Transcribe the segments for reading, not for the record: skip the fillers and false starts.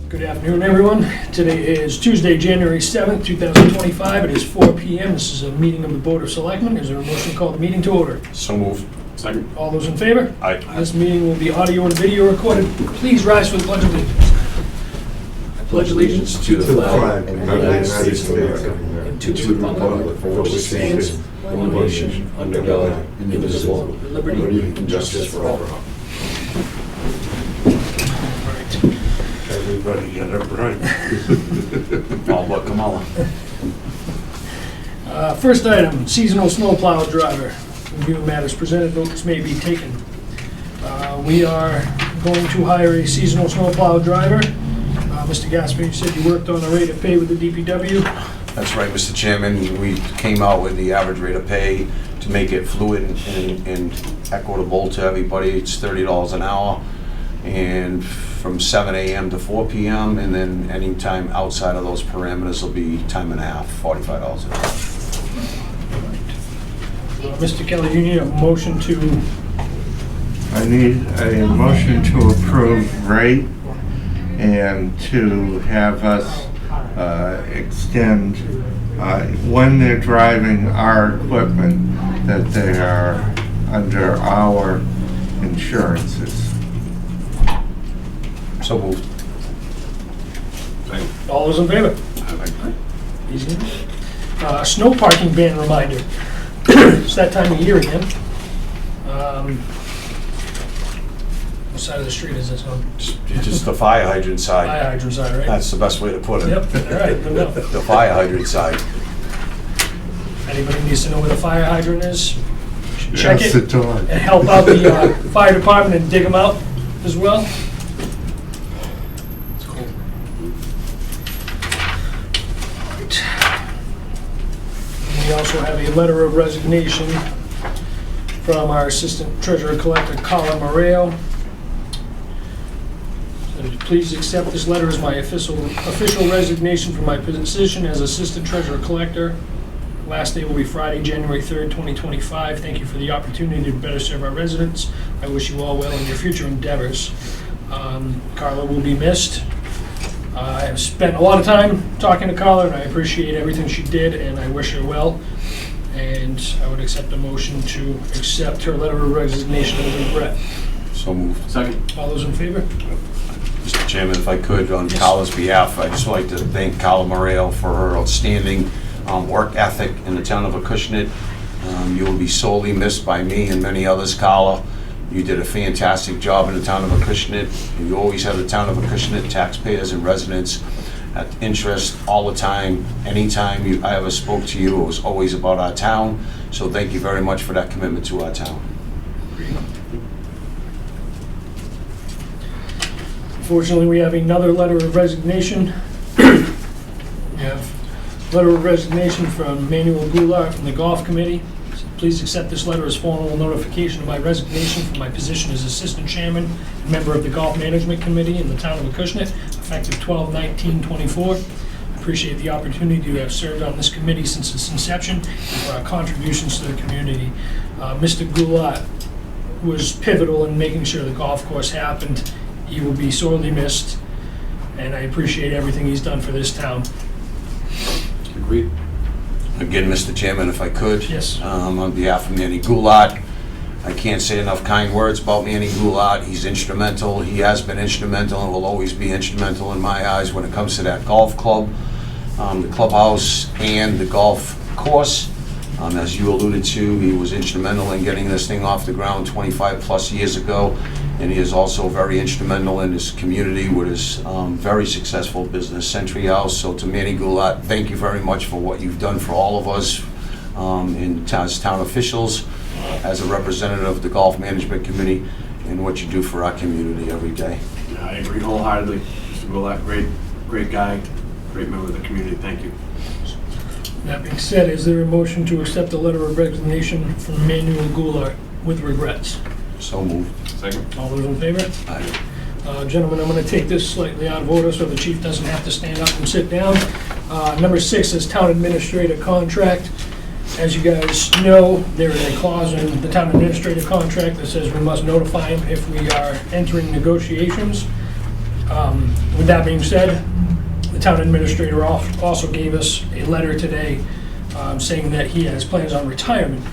Good afternoon, everyone. Today is Tuesday, January 7th, 2025. It is 4 p.m. This is a meeting of the Board of Selectmen. Is there a motion to call the meeting to order? So moved. Second. All those in favor? Aye. This meeting will be audio and video recorded. Please rise for the Pledge of Allegiance. I pledge allegiance to the flag of the United States of America and to the republic for which it stands, one nation, under God, indivisible, with liberty and justice for all. Everybody got it right. All but Kamala. First item, seasonal snowplow driver. Review matters presented, votes may be taken. We are going to hire a seasonal snowplow driver. Mr. Gasper, you said you worked on the rate of pay with the DPW. That's right, Mr. Chairman. We came out with the average rate of pay to make it fluid and equitable to everybody. It's $30 an hour, and from 7 a.m. to 4 p.m., and then any time outside of those parameters will be time and a half, $45 an hour. Mr. Kelly, you need a motion to... I need a motion to approve rate and to have us extend, when they're driving our equipment, that they are under our insurances. So moved. All those in favor? Easy. Snow parking ban reminder. It's that time of year again. What side of the street is this on? Just the fire hydrant side. Fire hydrant side, right? That's the best way to put it. Yep, all right, good enough. The fire hydrant side. Anybody needs to know where the fire hydrant is, check That's it the dog. and help out the fire department and dig them out as well. It's cool. Right. We also have a letter of resignation from our Assistant Treasurer Collector, Carla Moreo. Please accept this letter as my official resignation from my position as Assistant Treasurer Collector. Last day will be Friday, January 3rd, 2025. Thank you for the opportunity to better serve our residents. I wish you all well in your future endeavors. Carla will be missed. I have spent a lot of time talking to Carla, and I appreciate everything she did, and I wish her well. And I would accept a motion to accept her letter of resignation with regret. So moved. Second. All those in favor? Mr. Chairman, if I could, on Yes. Carla's behalf, I'd just like to thank Carla Moreo for her outstanding work ethic in the town of Acushnet. You will be sorely missed by me and many others, Carla. You did a fantastic job in the town of Acushnet. You always have the town of Acushnet taxpayers and residents at interest all the time. Anytime I ever spoke to you, it was always about our town. So thank you very much for that commitment to our town. Unfortunately, we have another letter of resignation. We have a letter of resignation from Manuel Goulart from the Golf Committee. Please accept this letter as formal notification of my resignation from my position as Assistant Chairman and member of the Golf Management Committee in the town of Acushnet, effective 12/19/24. I appreciate the opportunity to have served on this committee since its inception and for our contributions to the community. Mr. Goulart was pivotal in making sure the golf course happened. He will be sorely missed, and I appreciate everything he's done for this town. Agreed. Again, Mr. Chairman, if I could. Yes. On behalf of Manny Goulart, I can't say enough kind words about Manny Goulart. He's instrumental. He has been instrumental and will always be instrumental in my eyes when it comes to that golf club, the clubhouse, and the golf course. As you alluded to, he was instrumental in getting this thing off the ground 25 plus years ago, and he is also very instrumental in his community with his very successful business, Century House. So to Manny Goulart, thank you very much for what you've done for all of us as town officials, as a representative of the Golf Management Committee, and what you do for our community every day. Yeah, I agree wholeheartedly. Mr. Goulart, great guy, great member of the community. Thank you. That being said, is there a motion to accept the letter of resignation from Manuel Goulart with regrets? So moved. Second. All those in favor? Aye. Gentlemen, I'm going to take this slightly out of order so the chief doesn't have to stand up and sit down. Number 6 is town administrator contract. As you guys know, there is a clause in the town administrator contract that says we must notify him if we are entering negotiations. With that being said, the town administrator also gave us a letter today saying that he has plans on retirement.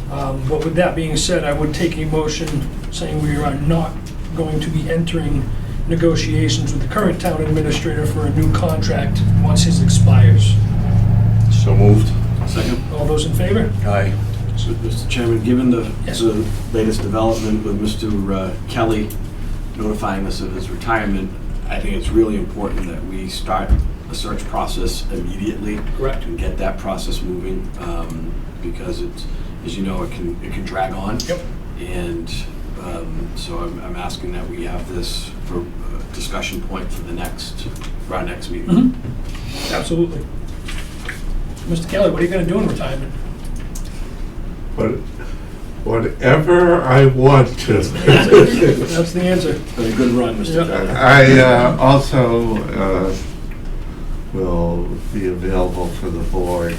But with that being said, I would take a motion saying we are not going to be entering negotiations with the current town administrator for a new contract once his expires. So moved. Second. All those in favor? Aye. So, Mr. Chairman, given the Yes. the latest development with Mr. Kelly notifying us of his retirement, I think it's really important that we start a search process immediately. Correct. And get that process moving, because it's, as you know, it can drag on. Yep. And so I'm asking that we have this for a discussion point for our next meeting. Mm-hmm. Absolutely. Mr. Kelly, what are you going to do in retirement? But whatever I want to. That's the answer. Been a good run, Mr. Yep. Kelly. I also will be available for the board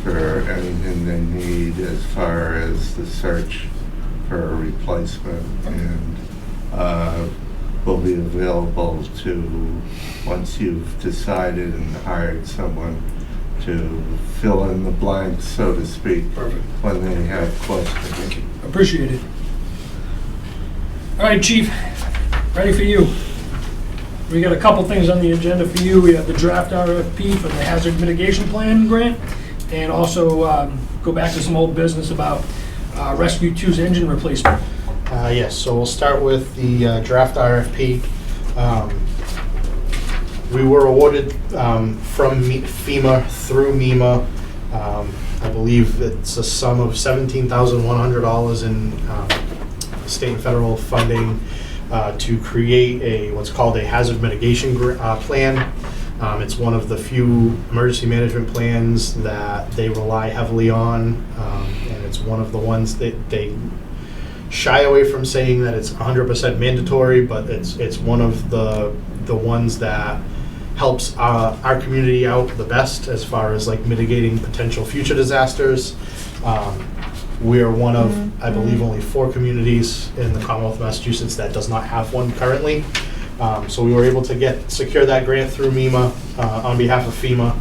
for anything they need as far as the search for a replacement, and will be available to, once you've decided and hired someone, to fill in the blanks, so to speak, Perfect. when they have questions. Thank you. Appreciate it. All right, Chief, ready for you. We got a couple things on the agenda for you. We have the draft RFP for the Hazard Mitigation Plan grant, and also go back to some old business about Rescue 2's engine replacement. Yes, so we'll start with the draft RFP. We were awarded from FEMA through MEMA. I believe it's a sum of $17,100 in state and federal funding to create what's called a hazard mitigation plan. It's one of the few emergency management plans that they rely heavily on, and it's one of the ones that they shy away from saying that it's 100% mandatory, but it's one of the ones that helps our community out the best as far as like mitigating potential future disasters. We are one of, I believe, only 4 communities in the Commonwealth of Massachusetts that does not have one currently. So we were able to secure that grant through MEMA on behalf of FEMA.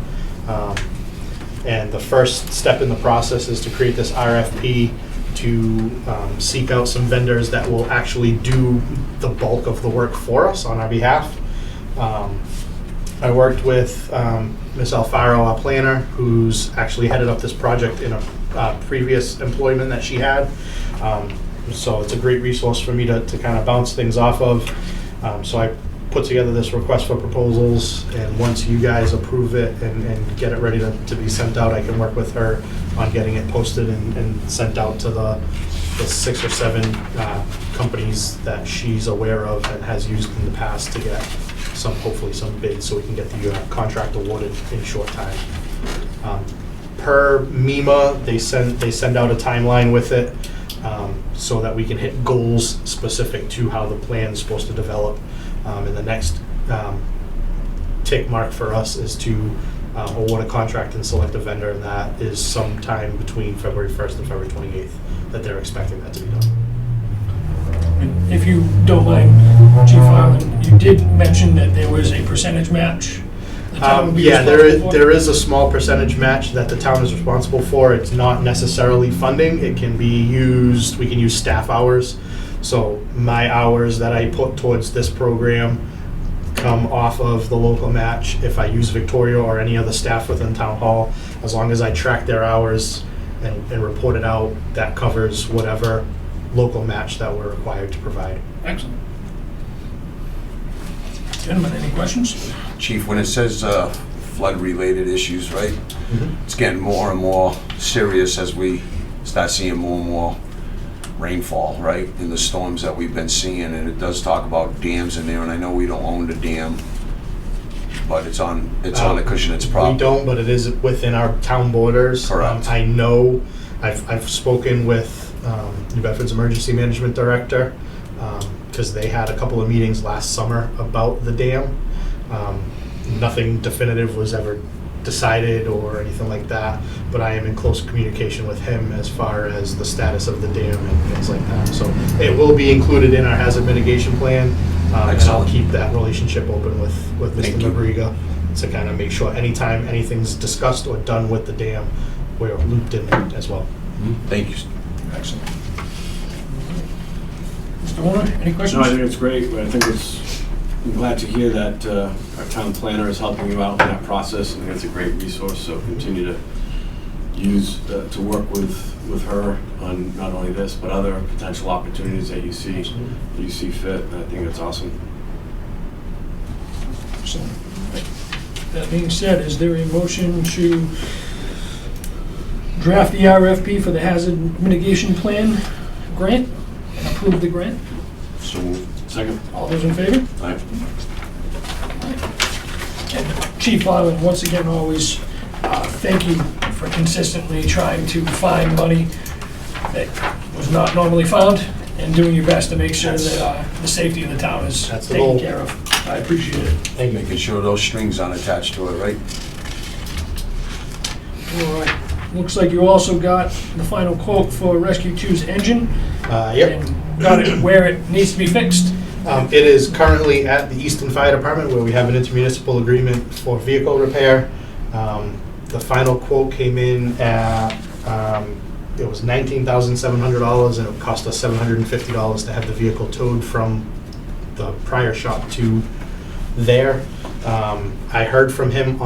And the first step in the process is to create this RFP to seek out some vendors that will actually do the bulk of the work for us on our behalf. I worked with Ms. Alfaro, our planner, who's actually headed up this project in a previous employment that she had. So it's a great resource for me to kind of bounce things off of. So I put together this request for proposals, and once you guys approve it and get it ready to be sent out, I can work with her on getting it posted and sent out to the 6 or 7 companies that she's aware of and has used in the past to get hopefully some bids, so we can get the contract awarded in a short time. Per MEMA, they send out a timeline with it, so that we can hit goals specific to how the plan is supposed to develop. And the next tick mark for us is to award a contract and select a vendor, and that is sometime between February 1st and February 28th that they're expecting that to be done. And if you don't mind, Chief Harlan, you did mention that there was a percentage match. the town would be Yeah, responsible for? there is a small percentage match that the town is responsible for. It's not necessarily funding. It can be used, we can use staff hours. So my hours that I put towards this program come off of the local match. If I use Victoria or any other staff within Town Hall, as long as I track their hours and report it out, that covers whatever local match that we're required to provide. Excellent. Gentlemen, any questions? Chief, when it says flood-related issues, right? It's getting more and more serious as we start seeing more and more rainfall, right? In the storms that we've been seeing, and it does talk about dams in there, and I know we don't own the dam, but it's on Acushnet's property. We don't, but it is within our town borders. Correct. I know, I've spoken with New Bedford's Emergency Management Director, because they had a couple of meetings last summer about the dam. Nothing definitive was ever decided or anything like that, but I am in close communication with him as far as the status of the dam and things like that. So it will be included in our hazard mitigation plan, and I'll Excellent. keep that relationship open with Mr. Thank you. Mabriga to kind of make sure anytime anything's discussed or done with the dam, we're looped in as well. Thank you. Excellent. Mr. Warner, any questions? No, I think it's great, but I think I'm glad to hear that our town planner is helping you out in that process. I think it's a great resource, so continue to to work with her on not only this, but other potential opportunities that you see fit. And I think it's awesome. Excellent. That being said, is there a motion to draft the RFP for the hazard mitigation plan grant and approve the grant? So moved. Second. All those in favor? Aye. And Chief Island, once again, always thank you for consistently trying to find money that was not normally found and doing your best to make sure that the safety of the town is That's the taken goal. care of. I appreciate it. Thank you. Making sure those strings aren't attached to it, right? All right. Looks like you also got the final quote for Rescue 2's engine. Yep. And got it where it needs to be fixed. It is currently at the Easton Fire Department where we have an intermunicipal agreement for vehicle repair. The final quote came in at, it was $19,700 and it would cost us $750 to have the vehicle towed from the prior shop to there. I heard from him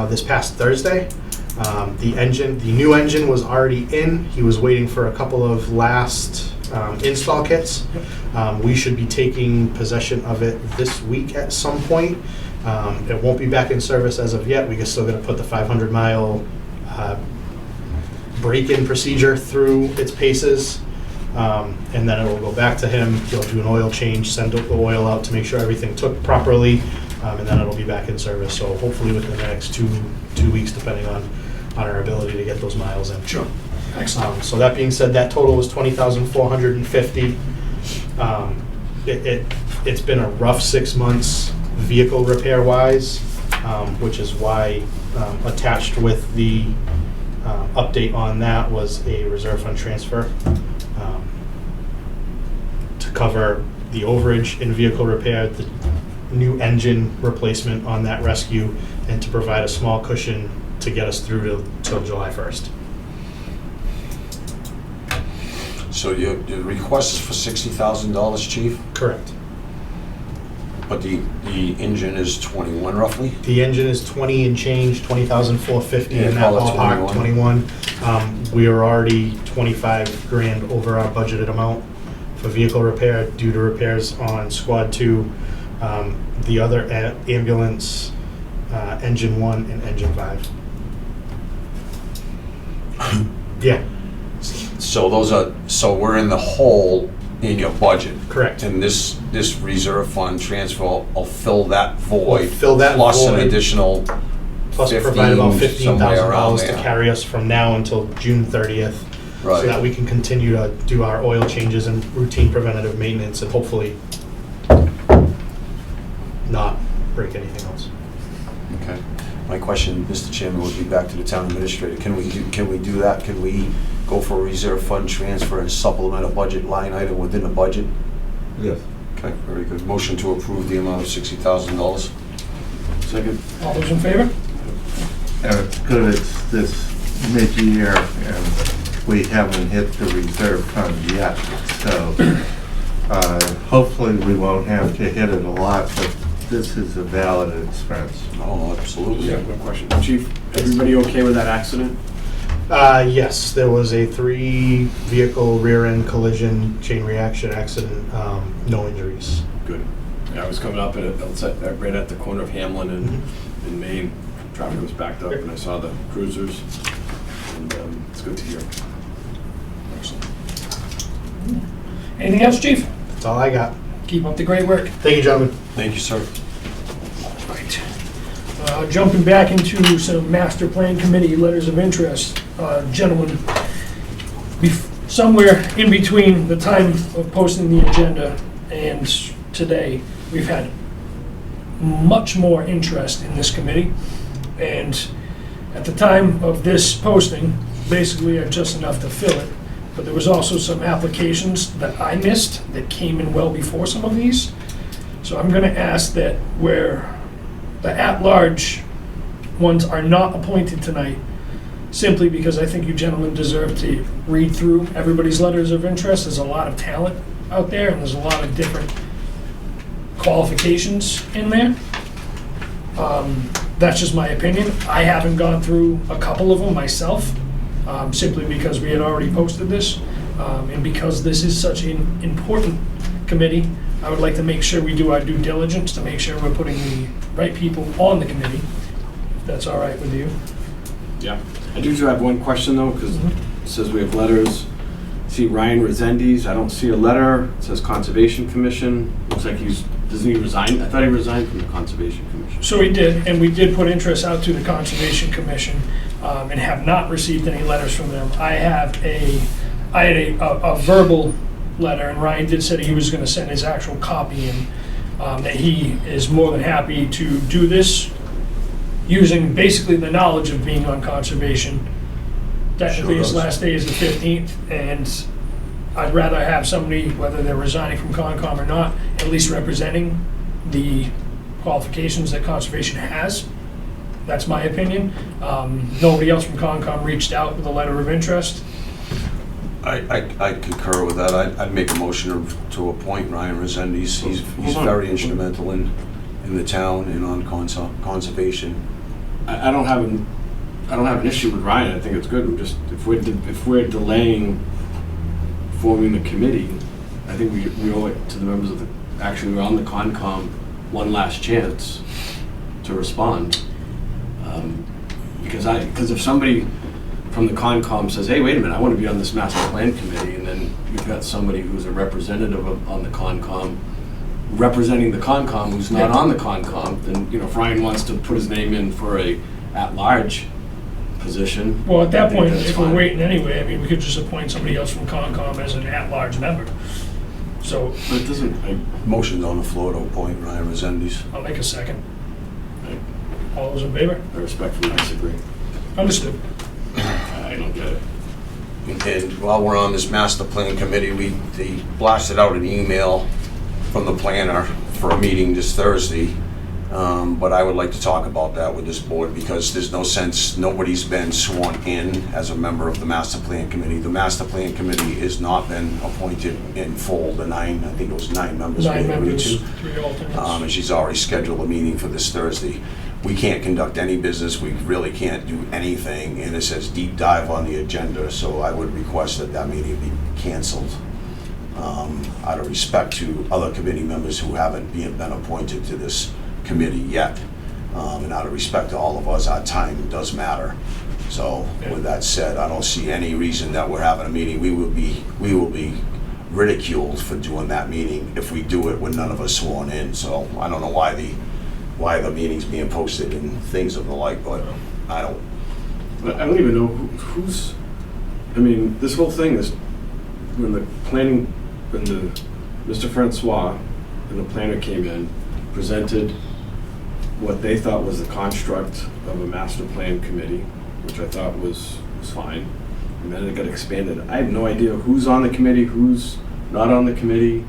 this past Thursday. The new engine was already in. He was waiting for a couple of last install kits. We should be taking possession of it this week at some point. It won't be back in service as of yet. We are still going to put the 500-mile break-in procedure through its paces, and then it will go back to him. He'll do an oil change, send the oil out to make sure everything took properly, and then it'll be back in service. So hopefully within the next two weeks, depending on our ability to get those miles in. Sure. Excellent. So that being said, that total was $20,450. It's been a rough 6 months vehicle repair wise, which is why attached with the update on that was a reserve fund transfer to cover the overage in vehicle repair, the new engine replacement on that rescue, and to provide a small cushion to get us through till July 1st. So your request is for $60,000, Chief, Correct. but the engine is 21 roughly? The engine is 20 and change, 20,450 Yeah, in that call it ballpark, 21. We are already 25 grand over our budgeted amount for vehicle repair due to repairs on Squad 2, the other ambulance, Engine 1 and Engine 5. Yeah, So so we're in the hole in your budget. correct. And this reserve fund transfer will fill that void. Fill that Plus an void. additional Plus provide about 15, somewhere around $15,000 to there. carry us from now until June 30th. So that Right. we can continue to do our oil changes and routine preventative maintenance and hopefully not break anything else. Okay. My question, Mr. Chairman, would be back to the town administrator. Can we do that? Can we go for a reserve fund transfer and supplement a budget line item within the budget? Yes. Okay, very good. Motion to approve the amount of $60,000. Second. All those in favor? And it's good it's this mid-year and we haven't hit the reserve fund yet, so hopefully we won't have to hit it a lot, but this is a valid expense. Oh, absolutely. Yeah, no question. Chief, everybody okay with that accident? Yes, there was a 3-vehicle rear-end collision chain reaction accident, no injuries. Good. Yeah, I was coming up right at the corner of Hamlin and in Maine. Traffic was backed up and I saw the cruisers. And it's good to hear. Excellent. Anything else, Chief? That's all I got. Keep up the great work. Thank you, gentlemen. Thank you, sir. Right. Jumping back into some master plan committee letters of interest. Gentlemen, somewhere in between the time of posting the agenda and today, we've had much more interest in this committee. And At the time of this posting, basically I had just enough to fill it, but there was also some applications that I missed that came in well before some of these. So I'm gonna ask that where the at-large ones are not appointed tonight, simply because I think you gentlemen deserve to read through everybody's letters of interest. There's a lot of talent out there, and there's a lot of different qualifications in there. That's just my opinion. I haven't gone through a couple of them myself, simply because we had already posted this. And because this is such an important committee, I would like to make sure we do our due diligence to make sure we're putting the right people on the committee, if that's all right with you. Yeah. I do have one question though, because it says we have letters. See Ryan Resendes, I don't see a letter. It says Conservation Commission. Looks like doesn't he resign? I thought he resigned from the Conservation Commission. So we did, and we did put interest out to the Conservation Commission, and have not received any letters from them. I had a verbal letter, and Ryan did say he was gonna send his actual copy in, that he is more than happy to do this, using basically the knowledge of being on conservation. Technically, his last day is the 15th, and I'd rather have somebody, whether they're resigning from Concom or not, at least representing the qualifications that conservation has. That's my opinion. Nobody else from Concom reached out with a letter of interest. I concur with that. I'd make a motion to appoint Ryan Resendes. He's Hold on. very instrumental in the town and on conservation. I don't have an issue with Ryan. I think it's good. If we're delaying forming the committee, I think we owe it to the members of we're on the Concom one last chance to respond. Because if somebody from the Concom says, hey, wait a minute, I want to be on this master plan committee, and then you've got somebody who's a representative on the Concom representing the Concom who's not on the Concom, then, if Ryan wants to put his name in for a at-large position. Well, at that I think point, that's if we're fine. waiting anyway, I mean, we could just appoint somebody else from Concom as an at-large member. So But it doesn't, Motion's on the floor to appoint Ryan Resendes. I'll make a second. All those in favor? I respectfully disagree. Understood. I don't get it. And while we're on this master plan committee, they blasted out an email from the planner for a meeting this Thursday. But I would like to talk about that with this board, because there's no sense, nobody's been sworn in as a member of the master plan committee. The master plan committee has not been appointed in full, I think it was 9 members. 9 we agreed members, to. 3 alternates. And she's already scheduled a meeting for this Thursday. We can't conduct any business, we really can't do anything, and it says deep dive on the agenda, so I would request that meeting be canceled, out of respect to other committee members who haven't been appointed to this committee yet. And out of respect to all of us, our time does matter. So with that said, I don't see any reason that we're having a meeting. We will be ridiculed for doing that meeting if we do it with none of us sworn in. So I don't know why the meeting's being posted and things of the like, but I don't. But I don't even know who's, this whole thing is, when Mr. Francois and the planner came in, presented what they thought was the construct of a master plan committee, which I thought was fine, and then it got expanded. I have no idea who's on the committee, who's not on the committee.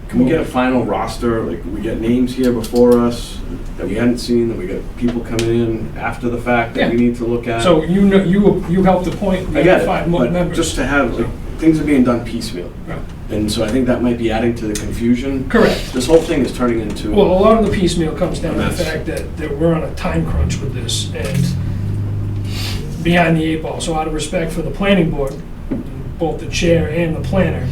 Can we get a final roster? Like, we get names here before us that we hadn't seen, and we got people coming in after the fact that we need to look at. So you helped appoint I get it, 5 more but members. just to have, things are being done piecemeal. Yeah. And so I think that might be adding to the confusion. Correct. This whole thing is turning into. Well, a lot of the piecemeal comes down to the Mess. fact that we're on a time crunch with this and behind the 8 ball. So out of respect for the planning board, both the chair and the planner,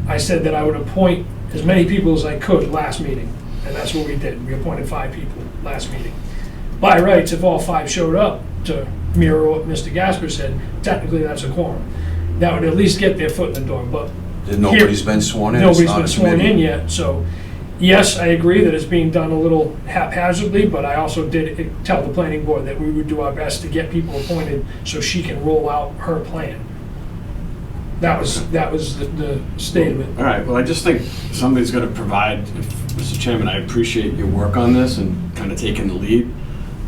I said that I would appoint as many people as I could last meeting. And that's what we did. We appointed 5 people last meeting. By rights, if all 5 showed up to mirror what Mr. Gasper said, technically that's a quorum. That would at least get their foot in the door, but Nobody's been sworn in. It's nobody's not been a sworn committee. in yet, so yes, I agree that it's being done a little haphazardly, but I also did tell the planning board that we would do our best to get people appointed so she can roll out her plan. That was the state of it. All right, well, I just think somebody's got to provide, Mr. Chairman, I appreciate your work on this and kind of taking the lead,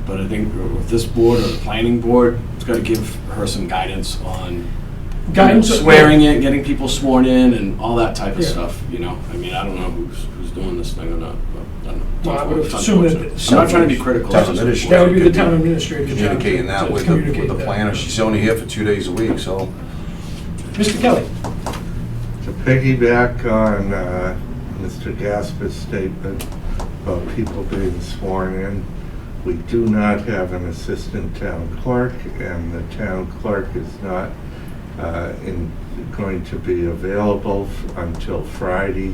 but I think with this board or the planning board, it's gotta give her some guidance on Guidance. swearing in, getting people sworn in, and all that type of Yeah. stuff, you know? I mean, I don't know who's doing this thing or not, but I don't know. Well, I would It's assume that unfortunate. I'm not trying to be critical. Town it's just administrator. That would be the Could be town administrator's job. Communicating that to with communicate the that. planner. She's only here for 2 days a week, so. Mr. Kelly? To piggyback on Mr. Gasper's statement about people being sworn in, we do not have an assistant town clerk, and the town clerk is not going to be available until Friday.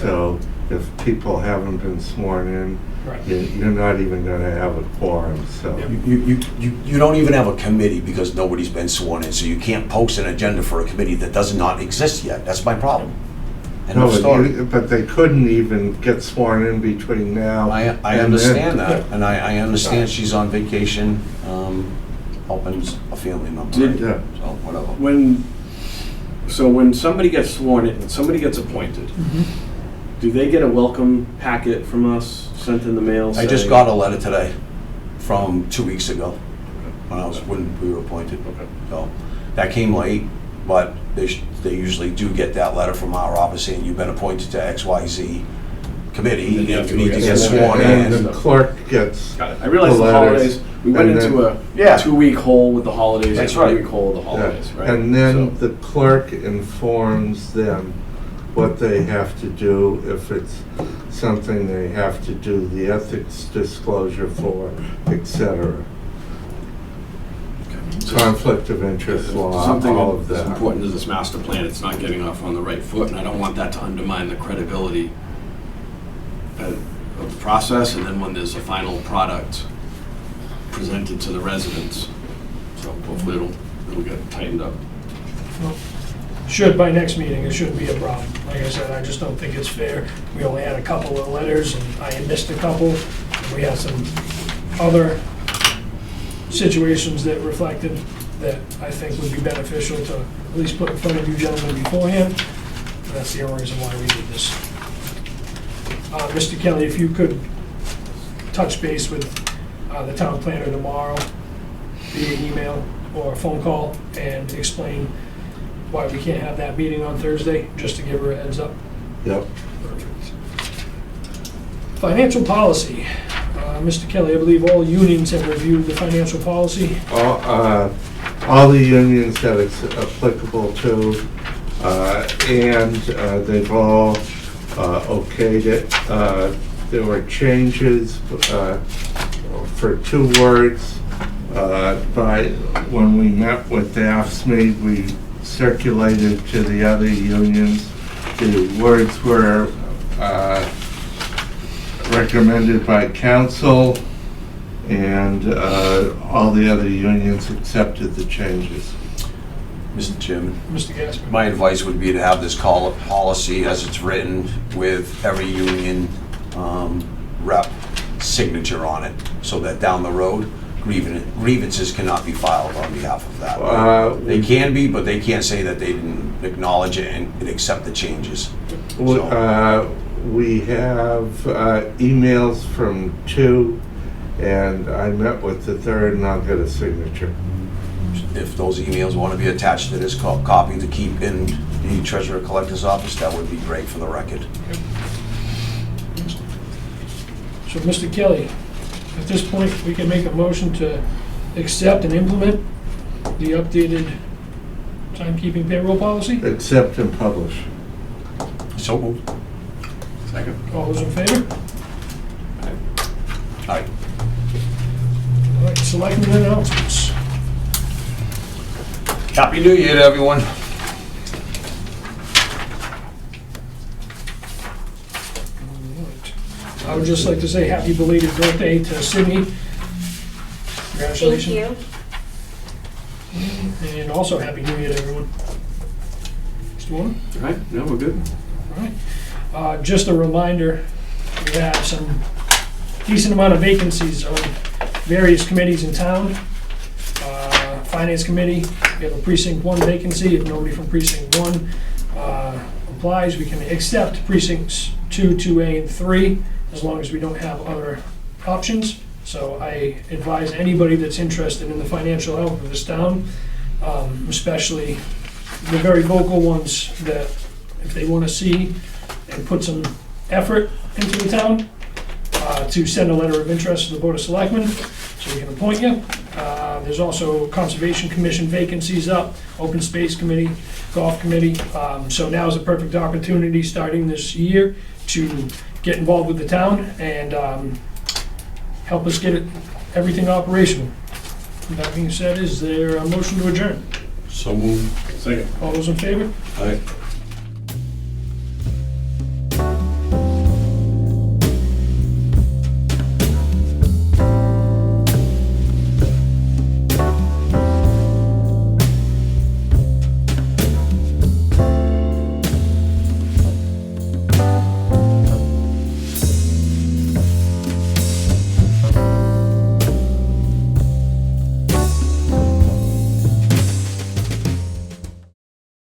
So if people haven't been sworn in, Right. you're not even going to have a quorum, so. You don't even have a committee because nobody's been sworn in, so you can't post an agenda for a committee that does not exist yet. That's my problem. End No, of story. but they couldn't even get sworn in between now. I and understand then. that, and I understand she's on vacation, helping a family member. Did- Yeah. So, whatever. When somebody gets sworn in, somebody gets appointed, do they get a welcome packet from us sent in the mail? I just saying- got a letter today from 2 weeks ago when we were appointed. Okay. So that came late, but they usually do get that letter from our office saying you've been appointed to XYZ committee And then you and have you to need go to get get sworn sworn And in. the clerk gets, Got it. I realize the letters, holidays, we went and into a Yeah. 2-week hole with the holidays, a That's right. 3-week hole with the holidays, right? and then So- the clerk informs them what they have to do, if it's something they have to do, the ethics disclosure for, et cetera. Conflict of interest law, Something all of as that. important as this master plan, it's not getting off on the right foot, and I don't want that to undermine the credibility of the process, and then when there's a final product presented to the residents. So hopefully it'll get tightened up. Should, by next meeting, it shouldn't be a problem. Like I said, I just don't think it's fair. We only had a couple of letters, and I had missed a couple. We had some other situations that reflected that I think would be beneficial to at least put in front of you gentlemen beforehand. And that's the only reason why we did this. Mr. Kelly, if you could touch base with the town planner tomorrow via email or phone call and explain why we can't have that meeting on Thursday, just to give her a heads up. Yep. Financial policy. Mr. Kelly, I believe all unions have reviewed the financial policy. All the unions that it's applicable to, and they've all okayed it. There were changes for 2 words. When we met with DAFSME, we circulated to the other unions. The words were recommended by council, and all the other unions accepted the changes. Mr. Chairman, Mr. Gasper. my advice would be to have this policy as it's written with every union rep signature on it, so that down the road, grievances cannot be filed on behalf of that. They can be, but they can't say that they didn't acknowledge it and accept the changes. So- We have emails from 2, and I met with the 3rd, and I'll get a signature. If those emails want to be attached to this copy to keep in the treasurer collector's office, that would be great for the record. So, Mr. Kelly, at this point, we can make a motion to accept and implement the updated timekeeping payroll policy. Accept and publish. So moved. Second. All those in favor? Aye. All right, selectmen announcements. Happy New Year to everyone. I would just like to say happy belated birthday to Sydney. Thank Congratulations. you. And also happy New Year to everyone. Mr. Warner? All right, no, we're good. All right. Just a reminder, we have some decent amount of vacancies on various committees in town. Finance Committee, we have a Precinct 1 vacancy. If nobody from Precinct 1 applies, we can accept Precincts 2, 2A, and 3, as long as we don't have other options. So I advise anybody that's interested in the financial health of this town, especially the very vocal ones, that if they want to see and put some effort into the town, to send a letter of interest to the Board of Selectmen, so we can appoint you. There's also Conservation Commission vacancies up, Open Space Committee, Golf Committee. So now is a perfect opportunity, starting this year, to get involved with the town and help us get everything operational. With that being said, is there a motion to adjourn? So moved. Second. All those in favor? Aye.